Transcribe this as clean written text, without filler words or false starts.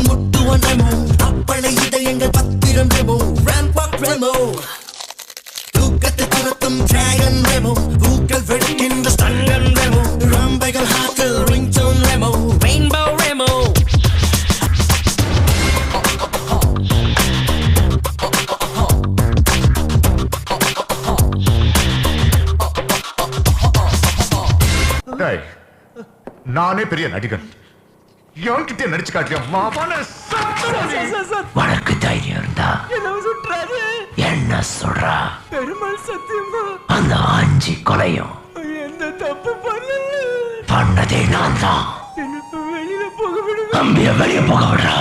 முட்டுவன் Remo apply இதயங்கள் பத்திரம் Remo ramp walk Remo தூக்கத்தை துரத்தும் டிராகன் ரெமோ பூக்கள் வெடிக்கின்ற ஸ்டங்கன் ரெமோ ரம்பைகள் ஹாக்கில் ரிங்டோன் ரெமோ ரெயின்போ ரெமோ நானே பெரிய நடிகன் என்கிட்ட நடிச்சு காட்டியா உனக்கு தைரியம் இருந்தா என்ன சொல்றா பெருமாள் சத்தியமா அந்த 5 கொலையும் எந்த தப்பு பண்ணல பண்ணதே நான் தான் வெளியில போக விடுங்க அம்பிய வெளிய போக விடுறா